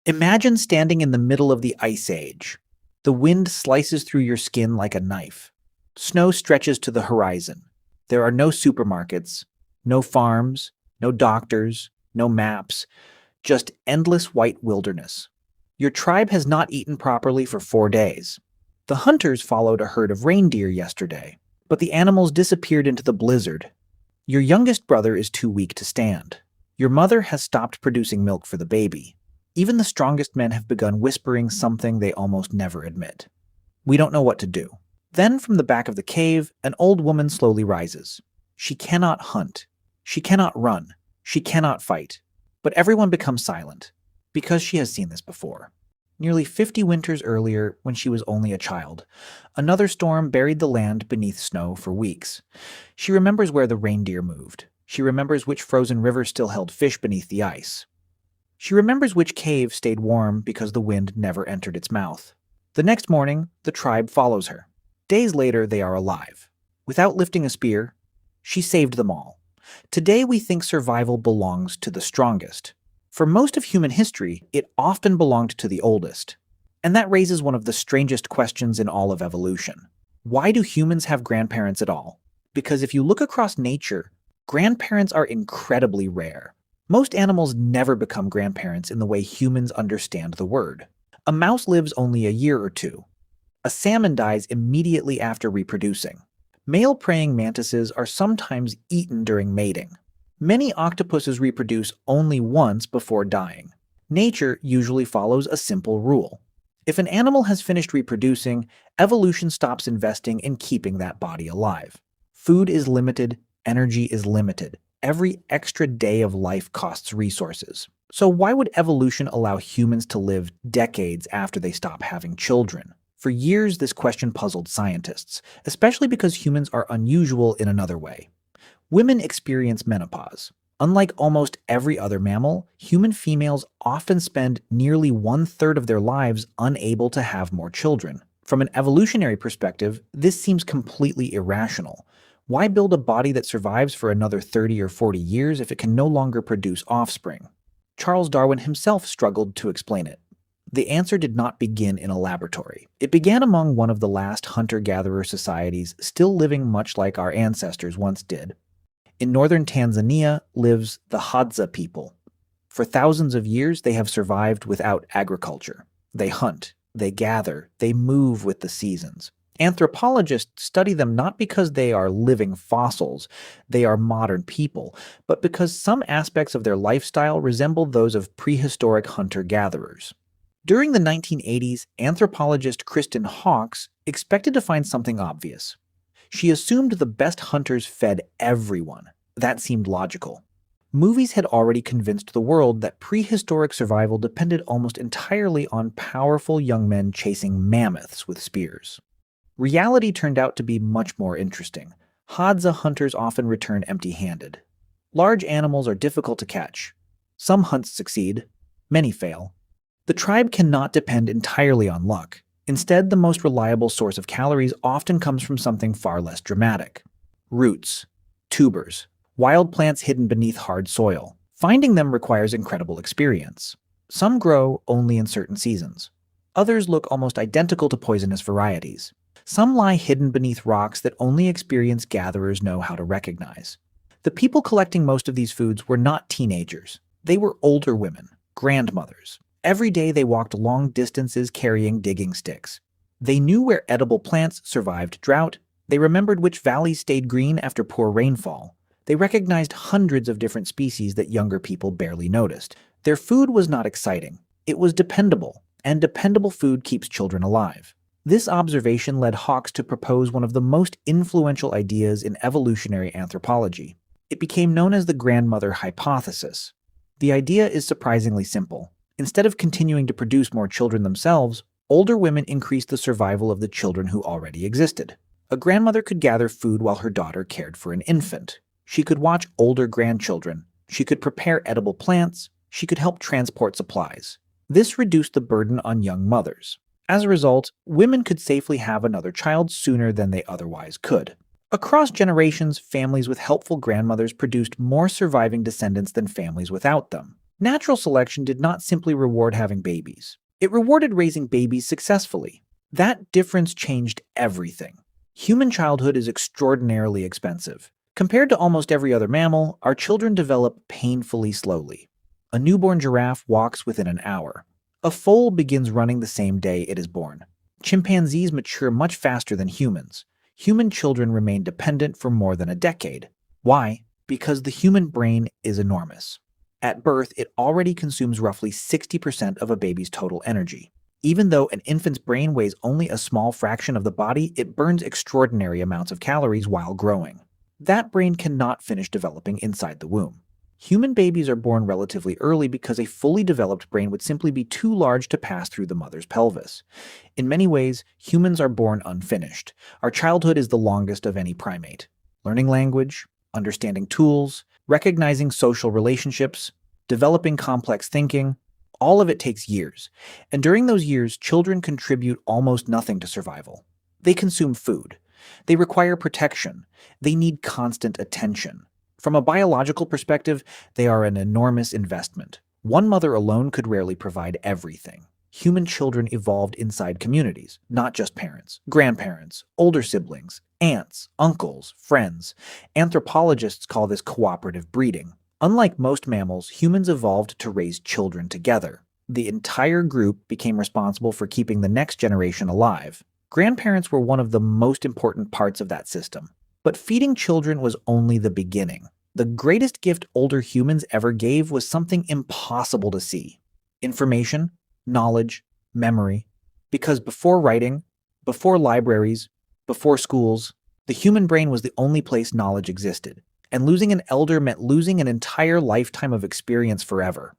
Imagine standing in the middle of the Ice Age. The wind slices through your skin like a knife. Snow stretches to the horizon. There are no supermarkets, no farms, no doctors, no maps, just endless white wilderness. Your tribe has not eaten properly for 4 days. The hunters followed a herd of reindeer yesterday, but the animals disappeared into the blizzard. Your youngest brother is too weak to stand. Your mother has stopped producing milk for the baby. Even the strongest men have begun whispering something they almost never admit. We don't know what to do. Then, from the back of the cave, an old woman slowly rises. She cannot hunt. She cannot run. She cannot fight. But everyone becomes silent, because she has seen this before. Nearly 50 winters earlier, when she was only a child, another storm buried the land beneath snow for weeks. She remembers where the reindeer moved. She remembers which frozen river still held fish beneath the ice. She remembers which cave stayed warm because the wind never entered its mouth. The next morning, the tribe follows her. Days later, they are alive. Without lifting a spear, she saved them all. Today, we think survival belongs to the strongest. For most of human history, it often belonged to the oldest. And that raises one of the strangest questions in all of evolution. Why do humans have grandparents at all? Because if you look across nature, grandparents are incredibly rare. Most animals never become grandparents in the way humans understand the word. A mouse lives only a year or two. A salmon dies immediately after reproducing. Male praying mantises are sometimes eaten during mating. Many octopuses reproduce only once before dying. Nature usually follows a simple rule. If an animal has finished reproducing, evolution stops investing in keeping that body alive. Food is limited, energy is limited. Every extra day of life costs resources. So why would evolution allow humans to live decades after they stop having children? For years, this question puzzled scientists, especially because humans are unusual in another way. Women experience menopause. Unlike almost every other mammal, human females often spend nearly 1/3 of their lives unable to have more children. From an evolutionary perspective, this seems completely irrational. Why build a body that survives for another 30 or 40 years if it can no longer produce offspring? Charles Darwin himself struggled to explain it. The answer did not begin in a laboratory. It began among one of the last hunter-gatherer societies still living much like our ancestors once did. In northern Tanzania lives the Hadza people. For thousands of years, they have survived without agriculture. They hunt, they gather, they move with the seasons. Anthropologists study them not because they are living fossils, they are modern people, but because some aspects of their lifestyle resemble those of prehistoric hunter-gatherers. During the 1980s, anthropologist Kristen Hawkes expected to find something obvious. She assumed the best hunters fed everyone. That seemed logical. Movies had already convinced the world that prehistoric survival depended almost entirely on powerful young men chasing mammoths with spears. Reality turned out to be much more interesting. Hadza hunters often return empty-handed. Large animals are difficult to catch. Some hunts succeed, many fail. The tribe cannot depend entirely on luck. Instead, the most reliable source of calories often comes from something far less dramatic. Roots, tubers, wild plants hidden beneath hard soil. Finding them requires incredible experience. Some grow only in certain seasons. Others look almost identical to poisonous varieties. Some lie hidden beneath rocks that only experienced gatherers know how to recognize. The people collecting most of these foods were not teenagers. They were older women, grandmothers. Every day they walked long distances carrying digging sticks. They knew where edible plants survived drought. They remembered which valleys stayed green after poor rainfall. They recognized hundreds of different species that younger people barely noticed. Their food was not exciting. It was dependable, and dependable food keeps children alive. This observation led Hawkes to propose one of the most influential ideas in evolutionary anthropology. It became known as the grandmother hypothesis. The idea is surprisingly simple. Instead of continuing to produce more children themselves, older women increased the survival of the children who already existed. A grandmother could gather food while her daughter cared for an infant. She could watch older grandchildren. She could prepare edible plants. She could help transport supplies. This reduced the burden on young mothers. As a result, women could safely have another child sooner than they otherwise could. Across generations, families with helpful grandmothers produced more surviving descendants than families without them. Natural selection did not simply reward having babies. It rewarded raising babies successfully. That difference changed everything. Human childhood is extraordinarily expensive. Compared to almost every other mammal, our children develop painfully slowly. A newborn giraffe walks within an hour. A foal begins running the same day it is born. Chimpanzees mature much faster than humans. Human children remain dependent for more than a decade. Why? Because the human brain is enormous. At birth, it already consumes roughly 60% of a baby's total energy. Even though an infant's brain weighs only a small fraction of the body, it burns extraordinary amounts of calories while growing. That brain cannot finish developing inside the womb. Human babies are born relatively early because a fully developed brain would simply be too large to pass through the mother's pelvis. In many ways, humans are born unfinished. Our childhood is the longest of any primate. Learning language, understanding tools, recognizing social relationships, developing complex thinking, all of it takes years. And during those years, children contribute almost nothing to survival. They consume food. They require protection. They need constant attention. From a biological perspective, they are an enormous investment. One mother alone could rarely provide everything. Human children evolved inside communities, not just parents, grandparents, older siblings, aunts, uncles, friends. Anthropologists call this cooperative breeding. Unlike most mammals, humans evolved to raise children together. The entire group became responsible for keeping the next generation alive. Grandparents were one of the most important parts of that system. But feeding children was only the beginning. The greatest gift older humans ever gave was something impossible to see: information, knowledge, memory. Because before writing, before libraries, before schools, the human brain was the only place knowledge existed. And losing an elder meant losing an entire lifetime of experience forever.